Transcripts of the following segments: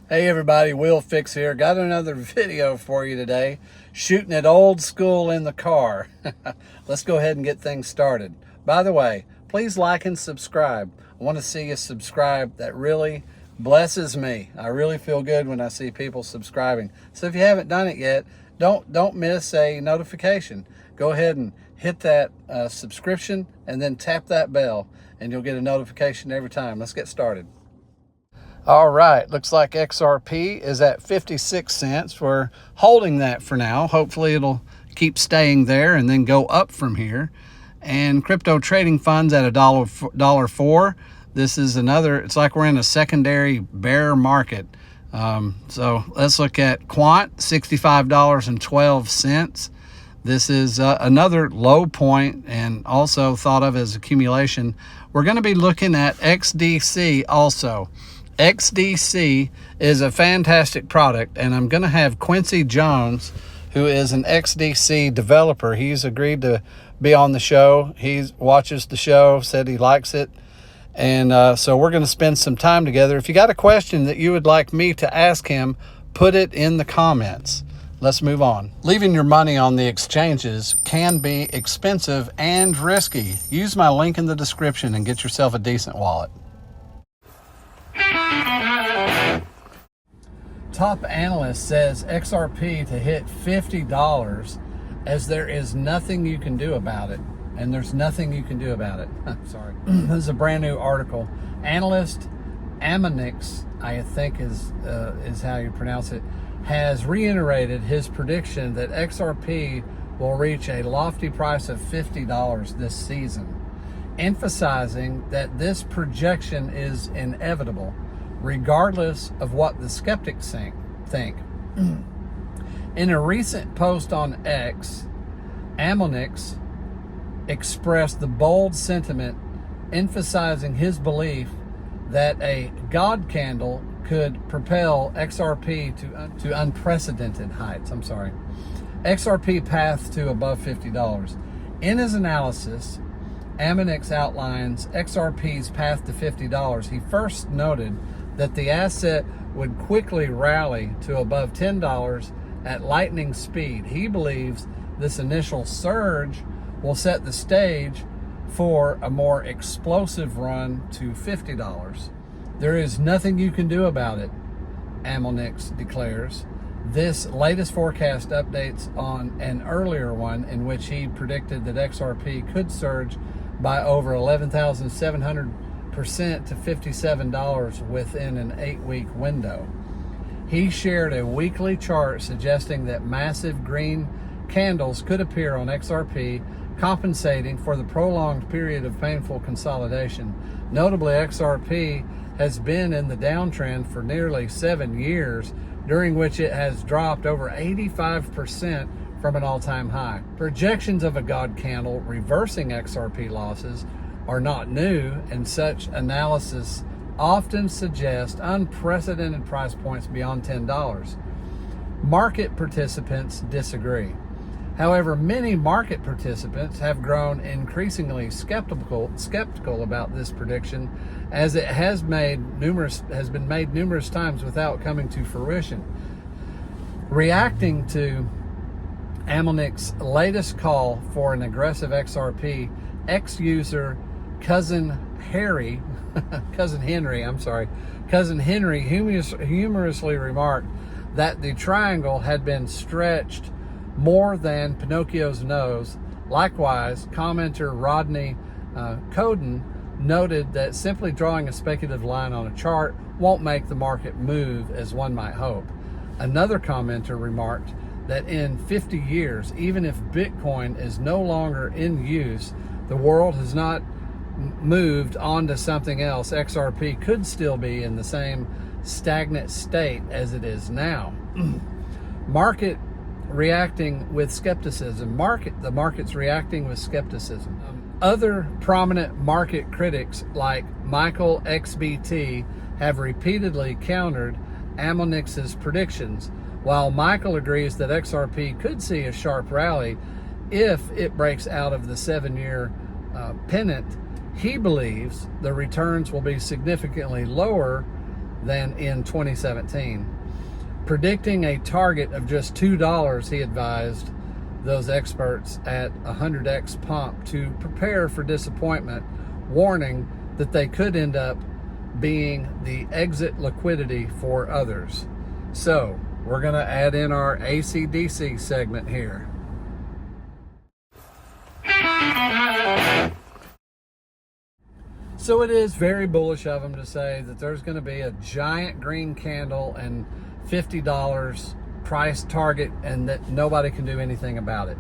Hey everybody, Will Fix here. Got another video for you today. Shooting it old school in the car. Let's go ahead and get things started. By the way, please like and subscribe. I want to see you subscribe. That really blesses me. I really feel good when I see people subscribing. So if you haven't done it yet, don't miss a notification. Go ahead and hit that subscription and then tap that bell and you'll get a notification every time. Let's get started. All right, looks like XRP is at 56 cents. We're holding that for now. Hopefully it'll keep staying there and then go up from here. And crypto trading funds at $1.04. This is another, it's like we're in a secondary bear market. So let's look at Quant, $65.12. This is another low point and also thought of as accumulation. We're going to be looking at XDC also. XDC is a fantastic product, and I'm going to have Quincy Jones, who is an XDC developer. He's agreed to be on the show. He watches the show, said he likes it. And so we're going to spend some time together. If you got a question that you would like me to ask him, put it in the comments. Let's move on. Leaving your money on the exchanges can be expensive and risky. Use my link in the description and get yourself a decent wallet. Top analyst says XRP to hit $50 as there is nothing you can do about it. And there's nothing you can do about it. Sorry. This is a brand new article. Analyst Amonix, I think is how you pronounce it, has reiterated his prediction that XRP will reach a lofty price of $50 this season, emphasizing that this projection is inevitable, regardless of what the skeptics think. In a recent post on X, Amonix expressed the bold sentiment, emphasizing his belief that a God candle could propel XRP to unprecedented heights. XRP path to above $50. In his analysis, Amonix outlines XRP's path to $50. He first noted that the asset would quickly rally to above $10 at lightning speed. He believes this initial surge will set the stage for a more explosive run to $50. There is nothing you can do about it, Amonix declares. This latest forecast updates on an earlier one in which he predicted that XRP could surge by over 11,700% to $57 within an 8-week window. He shared a weekly chart suggesting that massive green candles could appear on XRP, compensating for the prolonged period of painful consolidation. Notably, XRP has been in the downtrend for nearly 7 years, during which it has dropped over 85% from an all-time high. Projections of a God candle reversing XRP losses are not new, and such analysis often suggest unprecedented price points beyond $10. Market participants disagree. However, many market participants have grown increasingly skeptical about this prediction, as it has been made numerous times without coming to fruition. Reacting to Amonix's latest call for an aggressive XRP, ex-user Cousin Henry humorously remarked that the triangle had been stretched more than Pinocchio's nose. Likewise, commenter Rodney Coden noted that simply drawing a speculative line on a chart won't make the market move as one might hope. Another commenter remarked that in 50 years, even if Bitcoin is no longer in use, the world has not moved on to something else. XRP could still be in the same stagnant state as it is now. Market reacting with skepticism. The market's reacting with skepticism. Other prominent market critics like Michael XBT have repeatedly countered Amonix's predictions. While Michael agrees that XRP could see a sharp rally if it breaks out of the 7-year pennant, he believes the returns will be significantly lower than in 2017. Predicting a target of just $2, he advised those experts at 100x pump to prepare for disappointment, warning that they could end up being the exit liquidity for others. So we're going to add in our ACDC segment here. So it is very bullish of them to say that there's going to be a giant green candle and $50 price target and that nobody can do anything about it.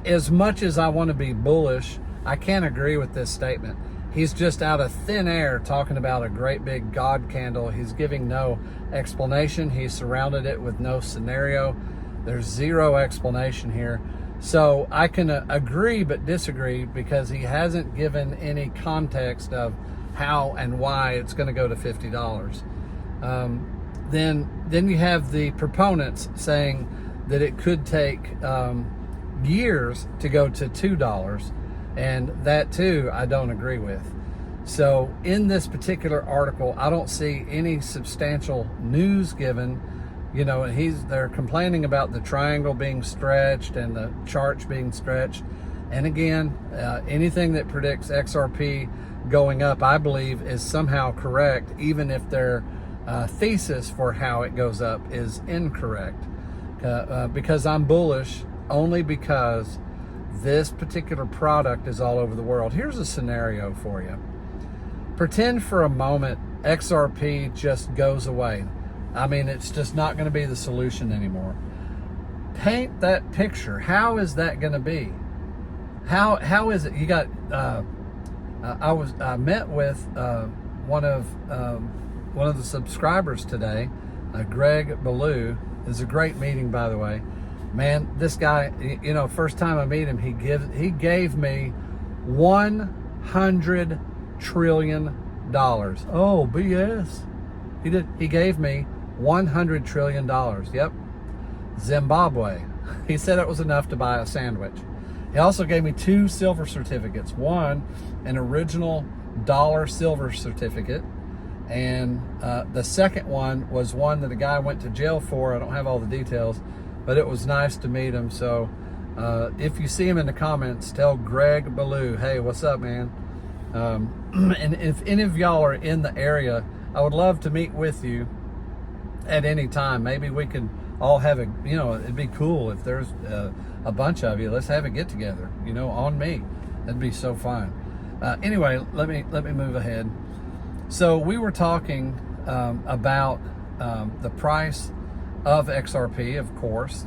As much as I want to be bullish, I can't agree with this statement. He's just out of thin air talking about a great big God candle. He's giving no explanation. He surrounded it with no scenario. There's zero explanation here. So I can agree but disagree because he hasn't given any context of how and why it's going to go to $50. Then you have the proponents saying that it could take years to go to $2, and that too I don't agree with. So in this particular article, I don't see any substantial news given. You know, and they're complaining about the triangle being stretched and the charts being stretched. And again, anything that predicts XRP going up, I believe, is somehow correct, even if their thesis for how it goes up is incorrect. Because I'm bullish only because this particular product is all over the world. Here's a scenario for you. Pretend for a moment XRP just goes away. I mean, it's just not going to be the solution anymore. Paint that picture. How is that going to be? How is it? You got. I met with one of the subscribers today, Greg Ballou. It was a great meeting, by the way. Man, this guy, you know, first time I meet him, he gave me $100 trillion. Oh, BS. He did. He gave me $100 trillion. Yep. Zimbabwe. He said it was enough to buy a sandwich. He also gave me 2 silver certificates. One, an original dollar silver certificate. And the second one was one that a guy went to jail for. I don't have all the details, but it was nice to meet him. So if you see him in the comments, tell Greg Ballou, hey, what's up, man? And if any of y'all are in the area, I would love to meet with you at any time. Maybe we could all have it'd be cool if there's a bunch of you. Let's have a get together, on me. That'd be so fun. Anyway, let me move ahead. So we were talking about the price of XRP, of course,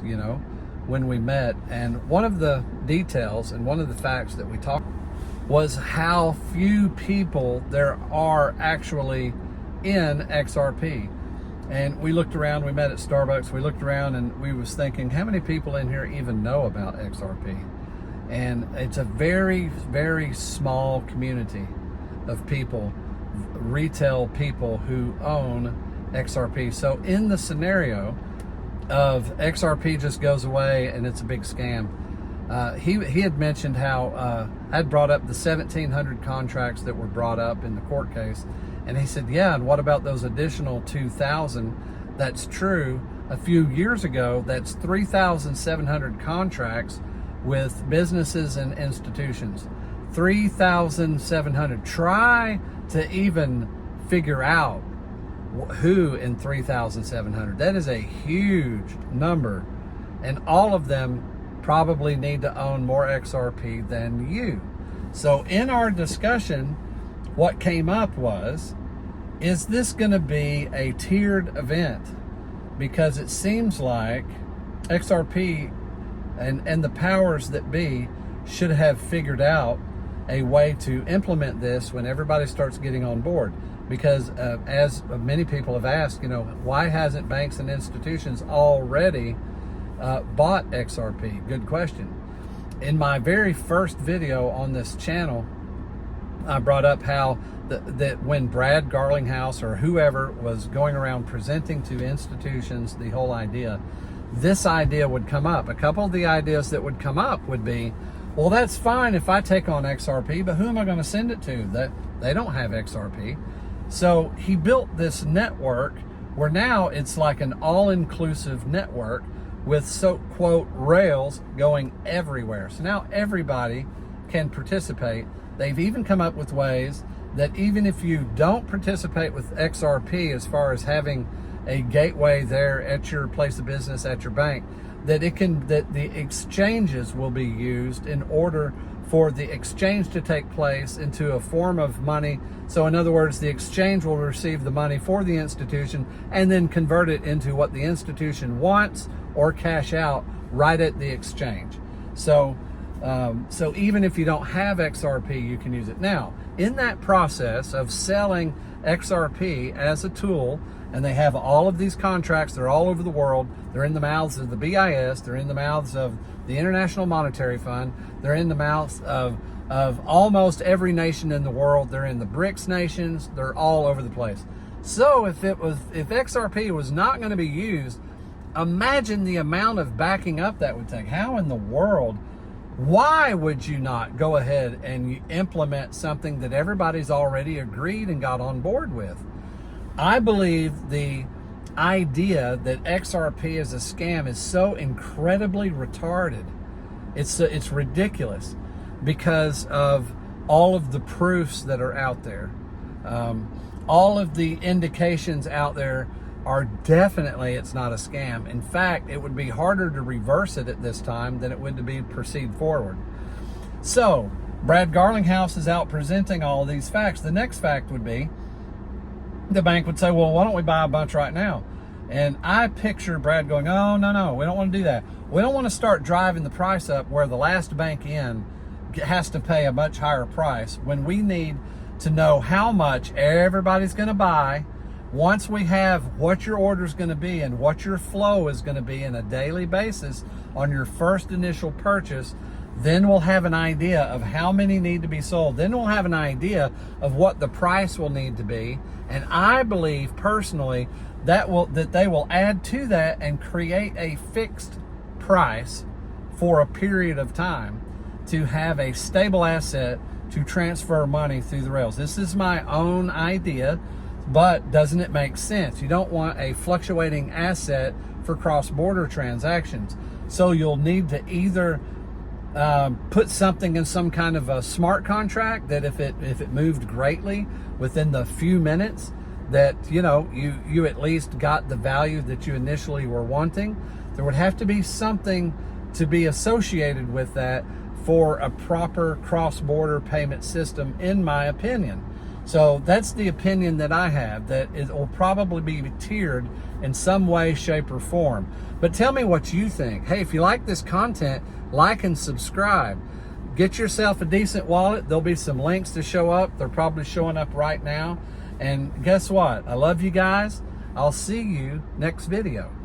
when we met. And one of the details and one of the facts that we talked was how few people there are actually in XRP. And we looked around, we met at Starbucks, we looked around and we was thinking, how many people in here even know about XRP? And it's a very, very small community of people, retail people who own XRP. So in the scenario of XRP just goes away and it's a big scam, he had mentioned how I'd brought up the 1,700 contracts that were brought up in the court case. And he said, yeah, and what about those additional 2,000? That's true. A few years ago, that's 3,700 contracts with businesses and institutions. 3,700. Try to even figure out who in 3,700. That is a huge number. And all of them probably need to own more XRP than you. So in our discussion, what came up was, is this going to be a tiered event? Because it seems like XRP and the powers that be should have figured out a way to implement this when everybody starts getting on board. Because as many people have asked, why hasn't banks and institutions already bought XRP? Good question. In my very first video on this channel, I brought up how that when Brad Garlinghouse or whoever was going around presenting to institutions the whole idea, this idea would come up. A couple of the ideas that would come up would be, well, that's fine if I take on XRP, but who am I going to send it to? That they don't have XRP. So he built this network where now it's like an all-inclusive network with quote rails going everywhere. So now everybody can participate. They've even come up with ways that even if you don't participate with XRP, as far as having a gateway there at your place of business, at your bank, that the exchanges will be used in order for the exchange to take place into a form of money. So in other words, the exchange will receive the money for the institution and then convert it into what the institution wants or cash out right at the exchange. So even if you don't have XRP, you can use it. Now, in that process of selling XRP as a tool, and they have all of these contracts, they're all over the world, they're in the mouths of the BIS, they're in the mouths of the International Monetary Fund, they're in the mouths of almost every nation in the world, they're in the BRICS nations, they're all over the place. So if XRP was not going to be used, imagine the amount of backing up that would take. How in the world, why would you not go ahead and implement something that everybody's already agreed and got on board with? I believe the idea that XRP is a scam is so incredibly retarded. It's ridiculous because of all of the proofs that are out there. All of the indications out there are definitely it's not a scam. In fact, it would be harder to reverse it at this time than it would to be proceed forward. So Brad Garlinghouse is out presenting all of these facts. The next fact would be the bank would say, well, why don't we buy a bunch right now? And I picture Brad going, oh, no, we don't want to do that. We don't want to start driving the price up where the last bank in has to pay a much higher price when we need to know how much everybody's going to buy. Once we have what your order is going to be and what your flow is going to be on a daily basis on your first initial purchase, then we'll have an idea of how many need to be sold. Then we'll have an idea of what the price will need to be. And I believe personally that they will add to that and create a fixed price for a period of time to have a stable asset to transfer money through the rails. This is my own idea, but doesn't it make sense? You don't want a fluctuating asset for cross-border transactions. So you'll need to either put something in some kind of a smart contract that if it moved greatly within the few minutes, that you at least got the value that you initially were wanting. There would have to be something to be associated with that for a proper cross-border payment system, in my opinion. So that's the opinion that I have, that it will probably be tiered in some way, shape, or form. But tell me what you think. Hey, if you like this content, like and subscribe. Get yourself a decent wallet. There'll be some links to show up. They're probably showing up right now. And guess what? I love you guys. I'll see you next video.